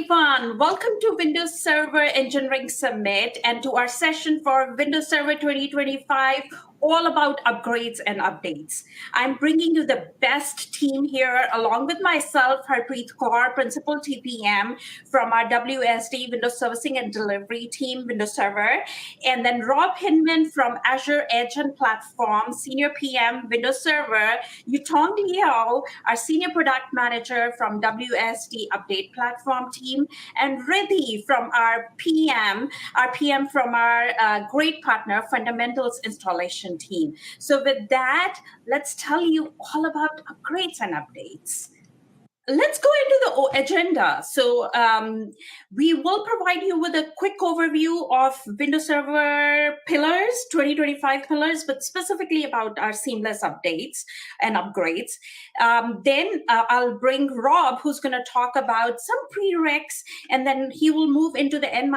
everyone. Welcome to Windows Server Engineering Summit and to our session for Windows Server 2025, all about upgrades and updates. I'm bringing you the best team here, along with myself, Harpreet Kaur, Principal TPM from our WSD, Windows Servicing and Delivery team, Windows Server, and then Rob Hinman from Azure Edge and Platform, Senior PM, Windows Server, Yutong Liao, our Senior Product Manager from WSD Update Platform team, and Riddhi from our PM from our great partner, Fundamentals Installation team. So with that, let's tell you all about upgrades and updates. Let's go into the agenda. So we will provide you with a quick overview of Windows Server pillars, 2025 pillars, but specifically about our seamless updates and upgrades. Then I'll bring Rob, who's going to talk about some prereqs, and then he will move into the N-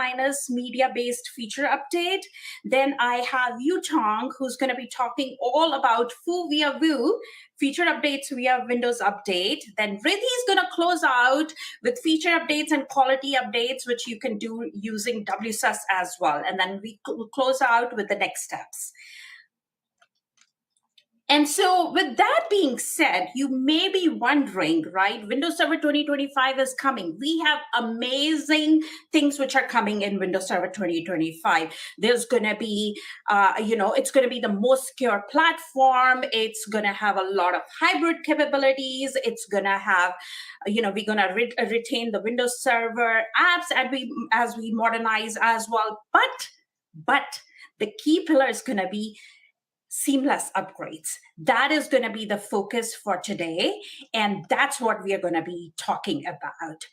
media-based feature update. Then I have Yutong, who's going to be talking all about Foo via View, feature updates via Windows Update. Then Riddhi is going to close out with feature updates and quality updates, which you can do using WSUS as well. And then we will close out with the next steps. And so with that being said, you may be wondering, right, Windows Server 2025 is coming. We have amazing things which are coming in Windows Server 2025. There's going to be, it's going to be the most secure platform. It's going to have a lot of hybrid capabilities. It's going to have, we're going to retain the Windows Server apps as we modernize as well. But the key pillar is going to be seamless upgrades. That is going to be the focus for today, and that's what we are going to be talking about.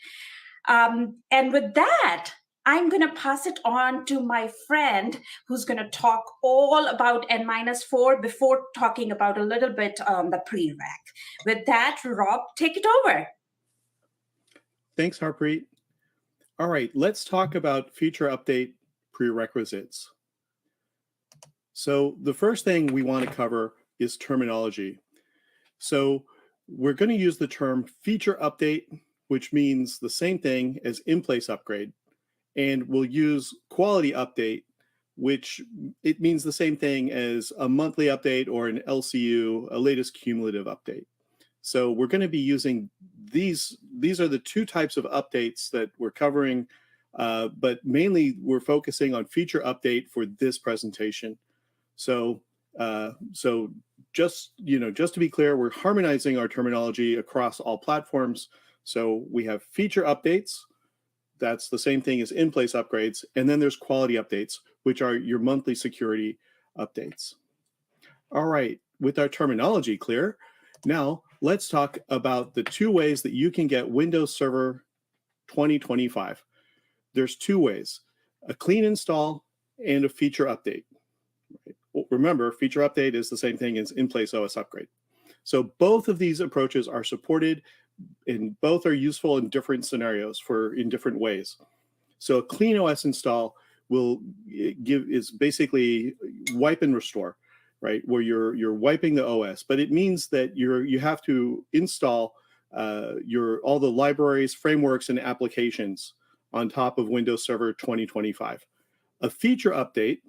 And with that, I'm going to pass it on to my friend who's going to talk all about N-4 before talking about a little bit on the prereq. With that, Rob, take it over. Thanks, Harpreet. All right, let's talk about feature update prerequisites. So the first thing we want to cover is terminology. So we're going to use the term feature update, which means the same thing as in-place upgrade. And we'll use quality update, which it means the same thing as a monthly update or an LCU, a latest cumulative update. So we're going to be using these are the two types of updates that we're covering, but mainly we're focusing on feature update for this presentation. So just to be clear, we're harmonizing our terminology across all platforms. So we have feature updates. That's the same thing as in-place upgrades. And then there's quality updates, which are your monthly security updates. All right, with our terminology clear, now let's talk about the two ways that you can get Windows Server 2025. There's two ways, a clean install and a feature update. Remember, feature update is the same thing as in-place OS upgrade. So both of these approaches are supported, and both are useful in different scenarios in different ways. So a clean OS install is basically wipe and restore, right? Where you're wiping the OS, but it means that you have to install all the libraries, frameworks, and applications on top of Windows Server 2025. A feature update,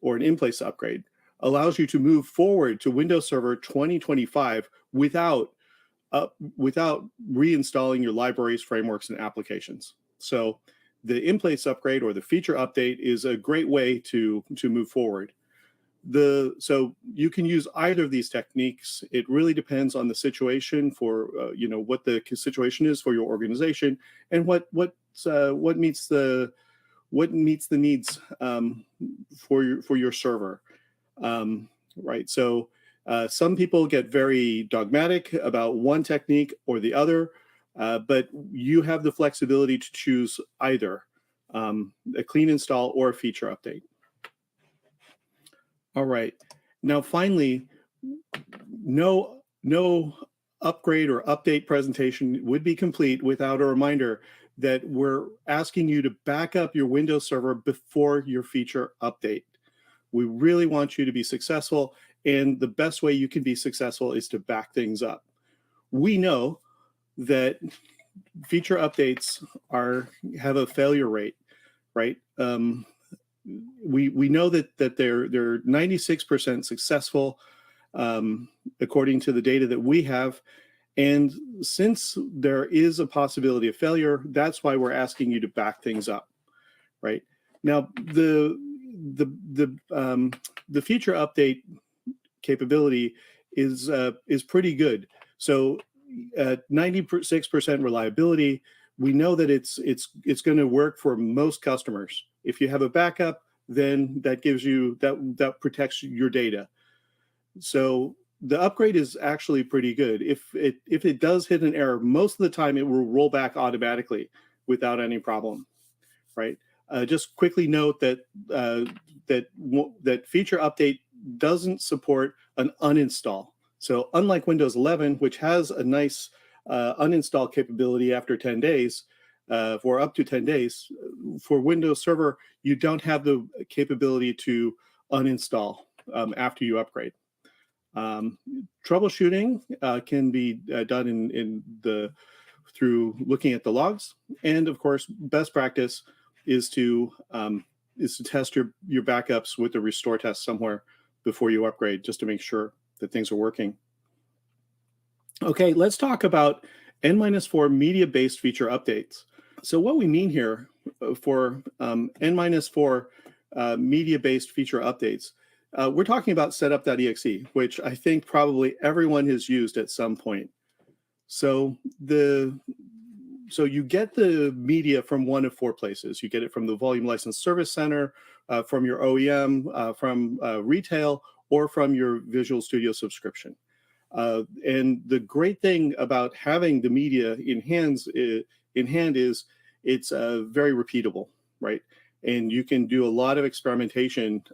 or an in-place upgrade, allows you to move forward to Windows Server 2025 without reinstalling your libraries, frameworks, and applications. So the in-place upgrade or the feature update is a great way to move forward. So you can use either of these techniques. It really depends on the situation for what the situation is for your organization and what meets the needs for your server, right? So some people get very dogmatic about one technique or the other, but you have the flexibility to choose either a clean install or a feature update. All right, now finally, no upgrade or update presentation would be complete without a reminder that we're asking you to back up your Windows Server before your feature update. We really want you to be successful, and the best way you can be successful is to back things up. We know that feature updates have a failure rate, right? We know that they're 96% successful, according to the data that we have. And since there is a possibility of failure, that's why we're asking you to back things up, right? Now, the feature update capability is pretty good. So, 96% reliability. We know that it's going to work for most customers. If you have a backup, then that gives you that protects your data. So the upgrade is actually pretty good. If it does hit an error, most of the time it will roll back automatically without any problem, right? Just quickly note that that feature update doesn't support an uninstall. So unlike Windows 11, which has a nice uninstall capability after 10 days, for up to 10 days, for Windows Server, you don't have the capability to uninstall after you upgrade. Troubleshooting can be done through looking at the logs, and of course, best practice is to test your backups with a restore test somewhere before you upgrade, just to make sure that things are working. Okay, let's talk about N-4 media-based feature updates. So what we mean here for N-4 media-based feature updates, we're talking about setup.exe, which I think probably everyone has used at some point. So you get the media from one of four places. You get it from the Volume License Service Center, from your OEM, from retail, or from your Visual Studio subscription. And the great thing about having the media in hand is it's very repeatable, right? And you can do a lot of experimentation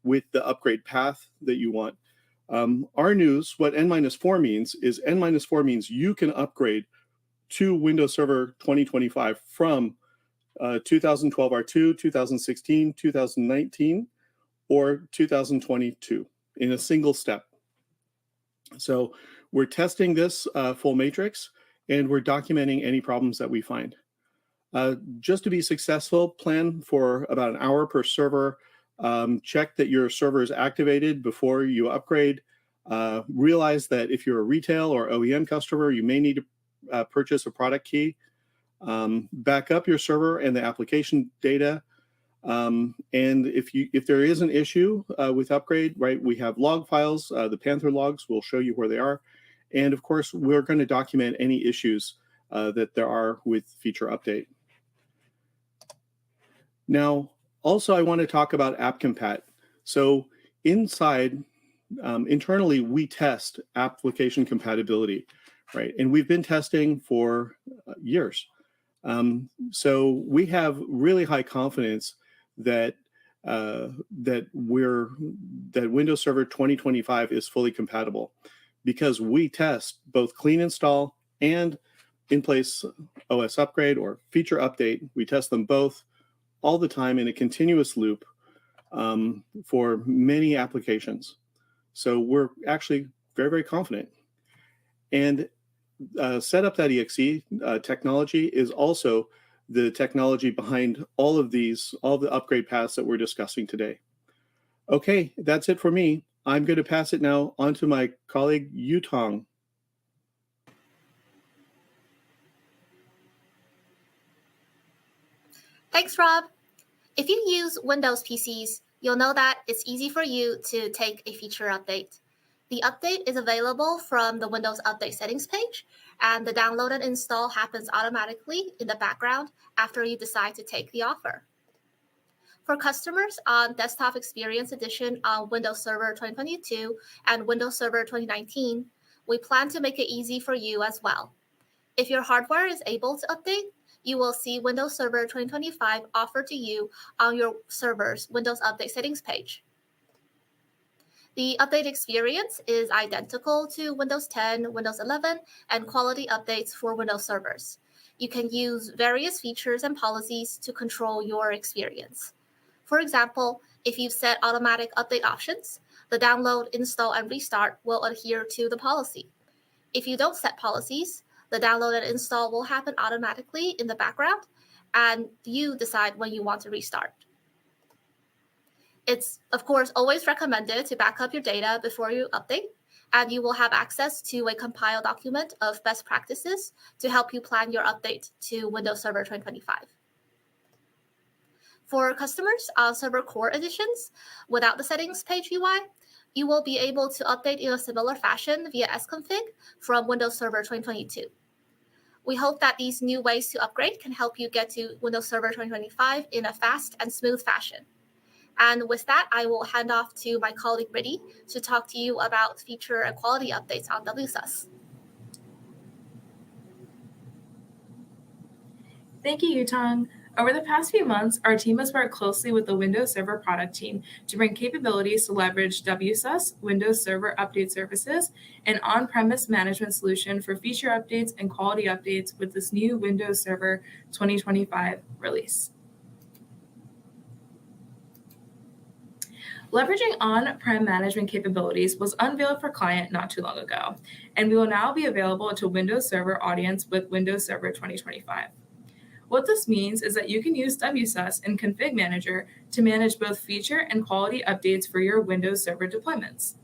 with the upgrade path that you want. Our news, what N-4 means is N-4 means you can upgrade to Windows Server 2025 from 2012 R2, 2016, 2019, or 2022 in a single step. So we're testing this full matrix, and we're documenting any problems that we find. Just to be successful, plan for about an hour per server. Check that your server is activated before you upgrade. Realize that if you're a retail or OEM customer, you may need to purchase a product key. Back up your server and the application data. And if there is an issue with upgrade, right, we have log files. The Panther logs will show you where they are. And of course, we're going to document any issues that there are with feature update. Now, also, I want to talk about AppCompat. So internally, we test application compatibility, right? And we've been testing for years. So we have really high confidence that Windows Server 2025 is fully compatible, because we test both clean install and in-place OS upgrade or feature update. We test them both all the time in a continuous loop for many applications. So we're actually very, very confident. And setup.exe technology is also the technology behind all the upgrade paths that we're discussing today. Okay, that's it for me. I'm going to pass it now on to my colleague, Yutong. Thanks, Rob. If you use Windows PCs, you'll know that it's easy for you to take a feature update. The update is available from the Windows Update settings page, and the download and install happens automatically in the background after you decide to take the offer. For customers on Desktop Experience Edition on Windows Server 2022 and Windows Server 2019, we plan to make it easy for you as well. If your hardware is able to update, you will see Windows Server 2025 offered to you on your server's Windows Update settings page. The update experience is identical to Windows 10, Windows 11, and quality updates for Windows servers. You can use various features and policies to control your experience. For example, if you've set automatic update options, the download, install, and restart will adhere to the policy. If you don't set policies, The download and install will happen automatically in the background, and you decide when you want to restart. It's, of course, always recommended to back up your data before you update, and you will have access to a compiled document of best practices to help you plan your update to Windows Server 2025. For customers on Server Core editions, without the settings page UI, you will be able to update in a similar fashion via sconfig from Windows Server 2022. We hope that these new ways to upgrade can help you get to Windows Server 2025 in a fast and smooth fashion. And with that, I will hand off to my colleague Brittany to talk to you about feature and quality updates on WSUS. Thank you, Yutong. Over the past few months, our team has worked closely with the Windows Server product team to bring capabilities to leverage WSUS, Windows Server Update Services, an on-premise management solution for feature updates and quality updates with this new Windows Server 2025 release. Leveraging on-prem management capabilities was unveiled for client not too long ago, and we will now be available to Windows Server audience with Windows Server 2025. What this means is that you can use WSUS and Config Manager to manage both feature and quality updates for your Windows Server deployments.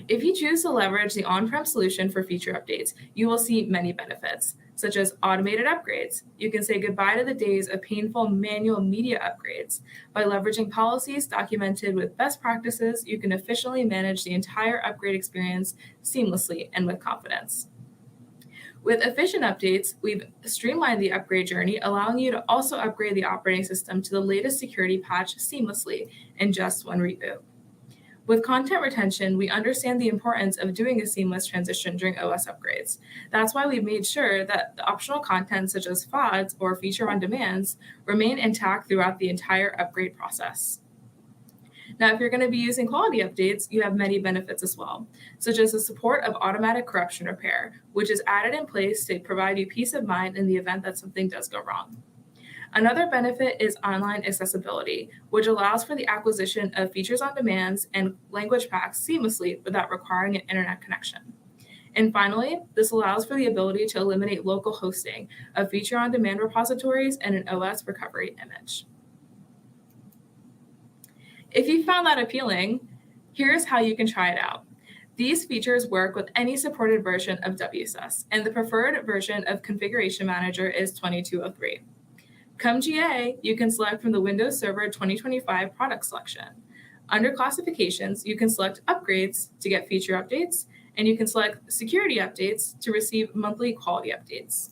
If you choose to leverage the on-prem solution for feature updates, you will see many benefits, such as automated upgrades. You can say goodbye to the days of painful manual media upgrades. By leveraging policies documented with best practices, you can efficiently manage the entire upgrade experience seamlessly and with confidence. With efficient updates, we've streamlined the upgrade journey, allowing you to also upgrade the operating system to the latest security patch seamlessly in just one reboot. With content retention, we understand the importance of doing a seamless transition during OS upgrades. That's why we've made sure that the optional content such as FODs or feature on demands remain intact throughout the entire upgrade process. Now, if you're going to be using quality updates, you have many benefits as well, such as the support of automatic corruption repair, which is added in place to provide you peace of mind in the event that something does go wrong. Another benefit is online accessibility, which allows for the acquisition of features on demands and language packs seamlessly without requiring an internet connection. And finally, this allows for the ability to eliminate local hosting of feature on demand repositories and an OS recovery image. If you found that appealing, here's how you can try it out. These features work with any supported version of WSUS, and the preferred version of Configuration Manager is 2203. Come GA, you can select from the Windows Server 2025 product selection. Under classifications, you can select upgrades to get feature updates, and you can select security updates to receive monthly quality updates.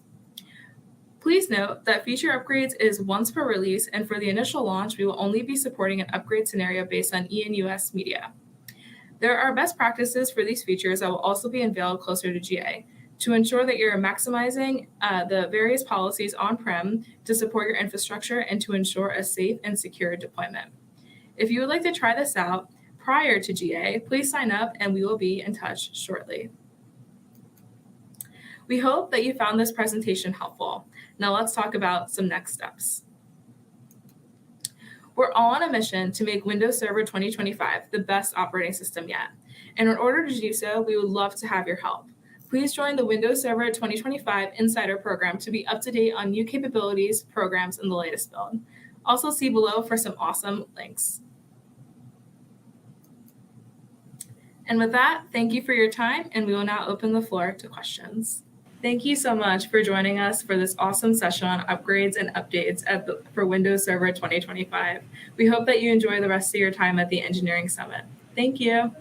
Please note that feature upgrades is once per release, and for the initial launch, we will only be supporting an upgrade scenario based on ENUS media. There are best practices for these features that will also be unveiled closer to GA to ensure that you're maximizing the various policies on-prem to support your infrastructure and to ensure a safe and secure deployment. If you would like to try this out prior to GA, please sign up and we will be in touch shortly. We hope that you found this presentation helpful. Now let's talk about some next steps. We're all on a mission to make Windows Server 2025 the best operating system yet. And in order to do so, we would love to have your help. Please join the Windows Server 2025 Insider Program to be up to date on new capabilities, programs, and the latest build. Also see below for some awesome links. And with that, thank you for your time, and we will now open the floor to questions. Thank you so much for joining us for this awesome session on upgrades and updates for Windows Server 2025. We hope that you enjoy the rest of your time at the Engineering Summit. Thank you.